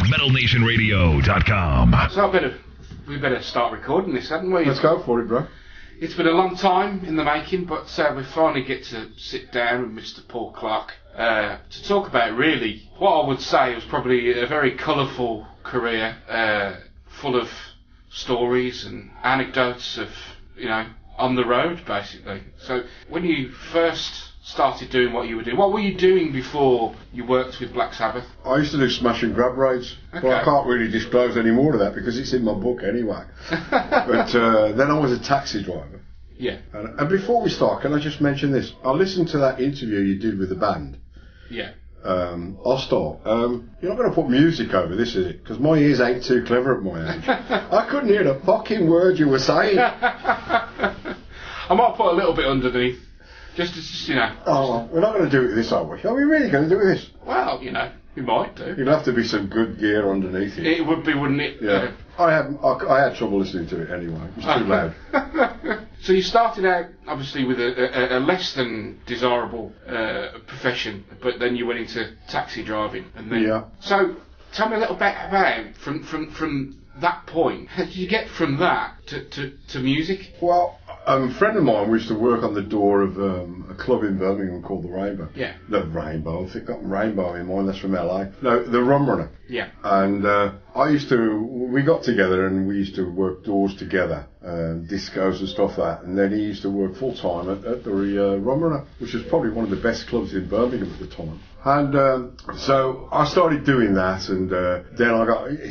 MetalNationRadio.com. So we better start recording this, hadn't we? Let's go for it, bro. It's been a long time in the making, but we finally get to sit down with Mr. Paul Clark to talk about really what I would say was probably a very colourful career, full of stories and anecdotes of, on the road, basically. So when you first started doing what you were doing, what were you doing before you worked with Black Sabbath? I used to do smash and grab raids, but I can't really disclose any more of that because it's in my book anyway. But then I was a taxi driver. Yeah. And before we start, can I just mention this? I listened to that interview you did with the band. Yeah. I'll start. You're not going to put music over this, is it? Because my ears ain't too clever at my age. I couldn't hear the fucking word you were saying. I might put a little bit underneath. Just, Oh, we're not going to do it this, are we? Are we really going to do this? Well, we might do. It'd have to be some good gear underneath it. It would be, wouldn't it? Yeah. I had trouble listening to it anyway. It was too loud. So you started out, obviously, with a less than desirable profession, but then you went into taxi driving. And then, yeah. So tell me a little bit about, from that point, how did you get from that to music? Well, a friend of mine used to work on the door of a club in Birmingham called the Rainbow. Yeah. The Rainbow. I think I've got Rainbow in mind. That's from LA. No, the Rum Runner. Yeah. And we got together and we used to work doors together, discos and stuff like that. And then he used to work full time at the Rum Runner, which was probably one of the best clubs in Birmingham at the time. And so I started doing that, and then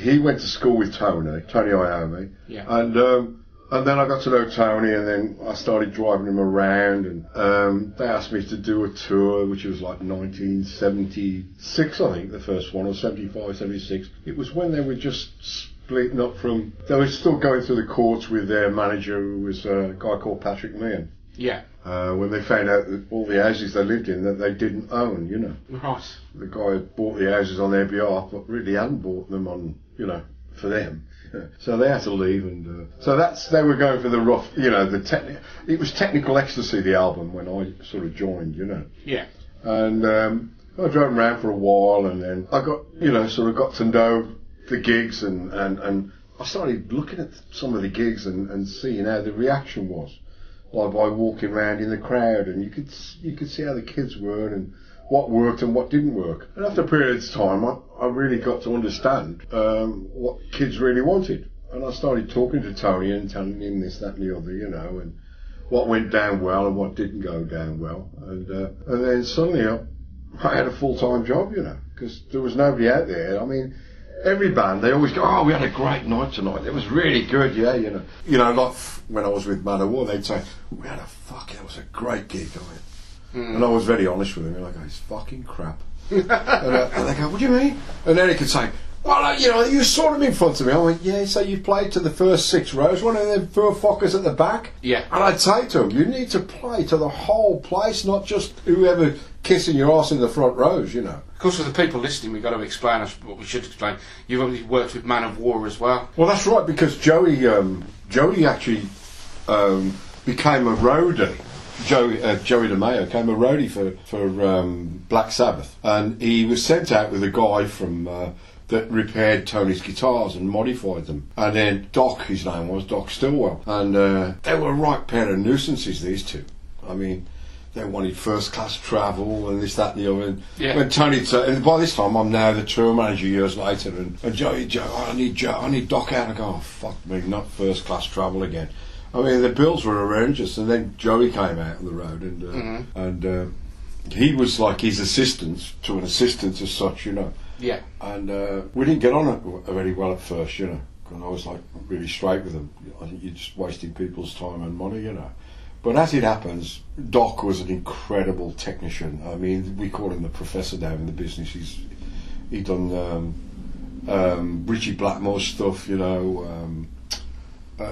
he went to school with Tony Iommi. Yeah. And then I got to know Tony, and then I started driving him around, and they asked me to do a tour, which was like 1976, I think, the first one, or 75, 76. It was when they were just splitting up from... They were still going through the courts with their manager, who was a guy called Patrick Meehan. Yeah. When they found out that all the houses they lived in that they didn't own, Right. The guy had bought the houses on their behalf, but really hadn't bought them on, for them. So they had to leave, and so they were going for the rough, it was Technical Ecstasy, the album, when I sort of joined, Yeah. And I drove around for a while, and then I got, sort of got to know the gigs, and I started looking at some of the gigs and seeing how the reaction was. Like by walking around in the crowd, and you could see how the kids were and what worked and what didn't work. And after a period of time, I really got to understand what kids really wanted. And I started talking to Tony and telling him this, that, and the other, and what went down well and what didn't go down well. And then suddenly I had a full-time job, because there was nobody out there. I mean, every band, they always go, oh, we had a great night tonight. It was really good, yeah, like when I was with Man of War, they'd say, we had that was a great gig, And I was very honest with them, it's fucking crap. and they go, what do you mean? And then he could say, well, you saw them in front of me. I went, yeah, so you played to the first 6 rows, one of them poor fuckers at the back? Yeah. And I'd say to them, you need to play to the whole place, not just whoever kissing your ass in the front rows, Of course, for the people listening, we've got to explain what we should explain. You've obviously worked with Man of War as well. Well, that's right, because Joey actually became a roadie. Joey DeMayo became a roadie for Black Sabbath, and he was sent out with a guy from that repaired Tony's guitars and modified them. And then Doc, his name was Doc Stillwell, and they were a right pair of nuisances, these two. I mean, they wanted first class travel and this, that, and the other. And when Tony, and by this time I'm now the tour manager years later, and Joey, I need Doc out. I go, oh fuck me, not first class travel again. I mean, the bills were horrendous, and then Joey came out on the road, and he was like his assistant to an assistant as such, Yeah. And we didn't get on very well at first, and I was like really straight with him. I think you're just wasting people's time and money, But as it happens, Doc was an incredible technician. I mean, we call him the professor now in the business. He'd done Richie Blackmore's stuff,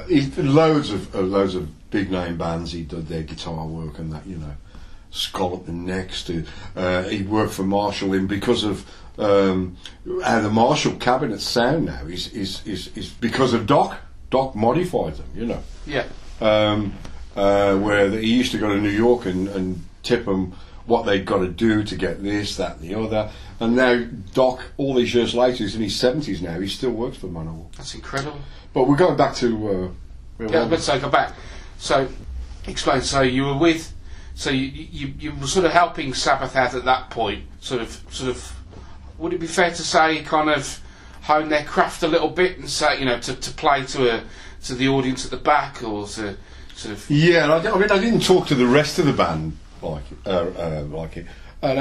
He did loads of big name bands. He did their guitar work and that, Scallop and Next. He worked for Marshall, and because of how the Marshall cabinets sound now is because of Doc. Doc modified them, Yeah. Where he used to go to New York and tip them what they've got to do to get this, that, and the other. And now Doc, all these years later, he's in his 70s now. He still works for Manowar. That's incredible. But we're going back to. Let's go back. So, explain. So you were with. So you were sort of helping Sabbath out at that point. Sort of. Would it be fair to say, kind of hone their craft a little bit and say, to play to the audience at the back, or to sort of. Yeah, I mean, I didn't talk to the rest of the band like it, and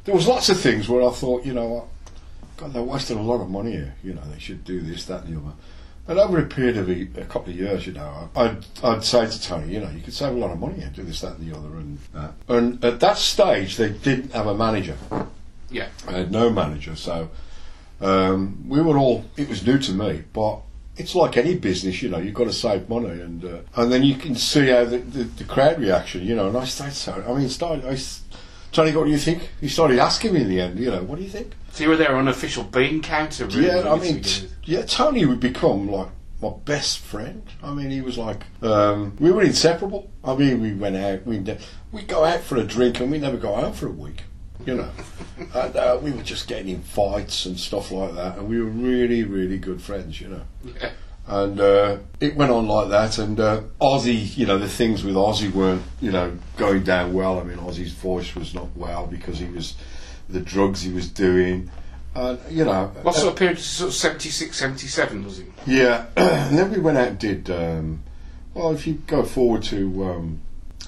there was lots of things where I thought, God, they're wasting a lot of money here. They should do this, that, and the other. And over a period of a couple of years, I'd say to Tony, you could save a lot of money here, do this, that, and the other, and at that stage they didn't have a manager. Yeah, I had no manager, so we were all. It was new to me, but it's like any business, you've got to save money, and then you can see how the crowd reaction, And I started. Tony, what do you think? He started asking me in the end, what do you think? So you were their unofficial bean counter, really? Yeah, Tony would become like my best friend. I mean, he was like, we were inseparable. I mean, we went out, we'd go out for a drink and we never go out for a week, And we were just getting in fights and stuff like that, and we were really, really good friends, Yeah. And it went on like that, and Ozzy, the things with Ozzy weren't, going down well. I mean, Ozzy's voice was not well because the drugs he was doing, and What sort of period? Sort of 76, 77, was it? Yeah, and then we went out and did. If you go forward to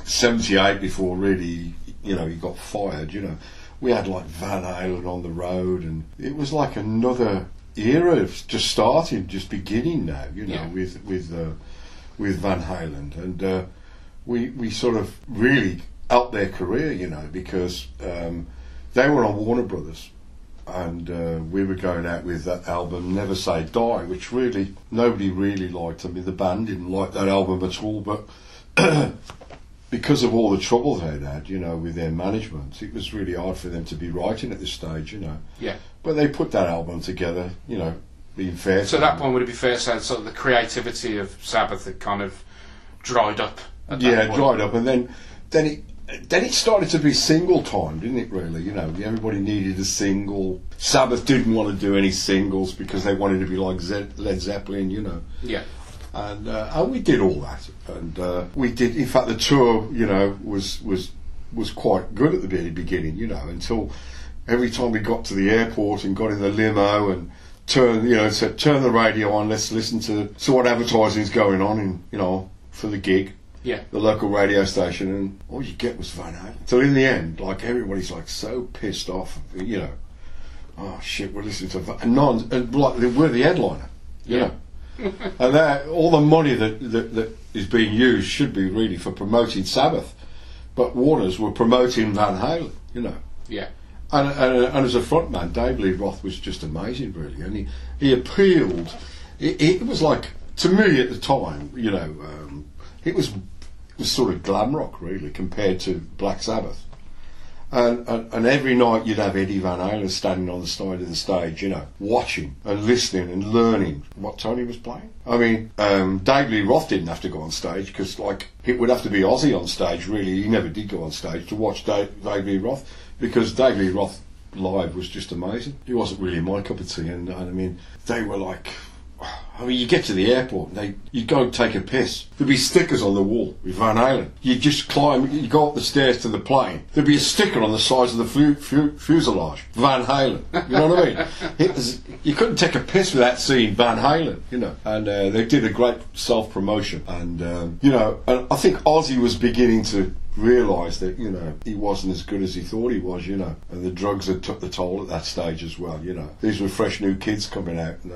78, before really, he got fired. We had like Van Halen on the road, and it was like another era just beginning now, with Van Halen, and we sort of really out their career, because they were on Warner Brothers, and we were going out with that album Never Say Die, which really nobody really liked. I mean, the band didn't like that album at all, but because of all the trouble they'd had, with their management, it was really hard for them to be writing at this stage, Yeah. But they put that album together, being fair. So at that point, would it be fair to say sort of the creativity of Sabbath had kind of dried up? Dried up, and then it started to be single time, didn't it? Really, everybody needed a single. Sabbath didn't want to do any singles because they wanted to be like Led Zeppelin, Yeah. And we did all that, and we did. In fact, the tour, was quite good at the beginning, until every time we got to the airport and got in the limo and said turn the radio on, let's listen to what advertising's going on for the gig. Yeah. The local radio station, and all you get was Van Halen. So in the end, like, everybody's like so pissed off, oh shit, we're listening to Van, and like we're the headliner, and that all the money that is being used should be really for promoting Sabbath, but Warner's were promoting Van Halen, Yeah. And as a frontman, Dave Lee Roth was just amazing, really, and he appealed. It was like, to me at the time, it was sort of glam rock, really, compared to Black Sabbath. And every night you'd have Eddie Van Halen standing on the side of the stage, watching and listening and learning what Tony was playing. I mean, Dave Lee Roth didn't have to go on stage because, like, it would have to be Ozzy on stage, really. He never did go on stage to watch Dave Lee Roth, because Dave Lee Roth live was just amazing. He wasn't really my cup of tea, and I mean, they were like... I mean, you get to the airport, you go and take a piss. There'd be stickers on the wall with Van Halen. You just climb, you go up the stairs to the plane. There'd be a sticker on the sides of the fuselage, Van Halen. You know what I mean? You couldn't take a piss without seeing Van Halen, And they did a great self-promotion. And, and I think Ozzy was beginning to realise that, he wasn't as good as he thought he was, And the drugs had took the toll at that stage as well, These were fresh new kids coming out, and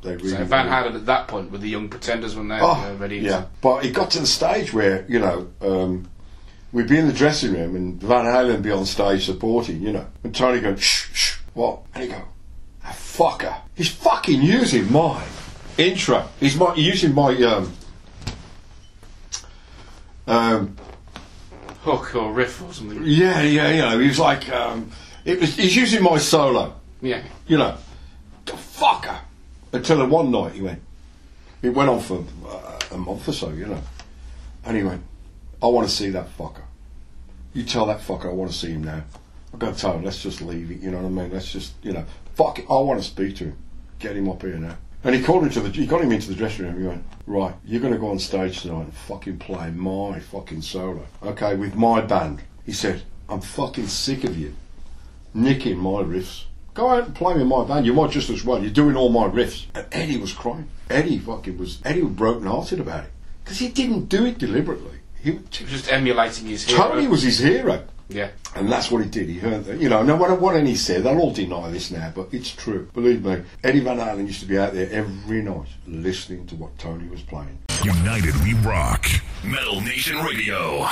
they really, so Van Halen at that point with the Young Pretenders when they were ready. Yeah, but it got to the stage where we'd be in the dressing room and Van Halen be on stage supporting, and Tony go, shh, what? And he go, a fucker. He's fucking using my intro. He's using my hook or riff or something. Yeah. He was like, he's using my solo. Yeah. The fucker. Until one night it went on for a month or so, and he went, I want to see that fucker. you tell that fucker I want to see him now. I've got to tell him, let's just leave it, you know what I mean? Let's just, fuck it, I want to speak to him. Get him up here now. And he got him into the dressing room. He went, right, you're going to go on stage tonight and fucking play my fucking solo, okay, with my band. He said, I'm fucking sick of you nicking my riffs. Go out and play with my band. You might just as well. You're doing all my riffs. And Eddie was crying. Eddie was broken-hearted about it. Because he didn't do it deliberately. He was just emulating his hero. Tony was his hero. Yeah. And that's what he did. He heard that. No matter what any said, they'll all deny this now, but it's true. Believe me, Eddie Van Halen used to be out there every night listening to what Tony was playing. United we rock. Metal Nation Radio.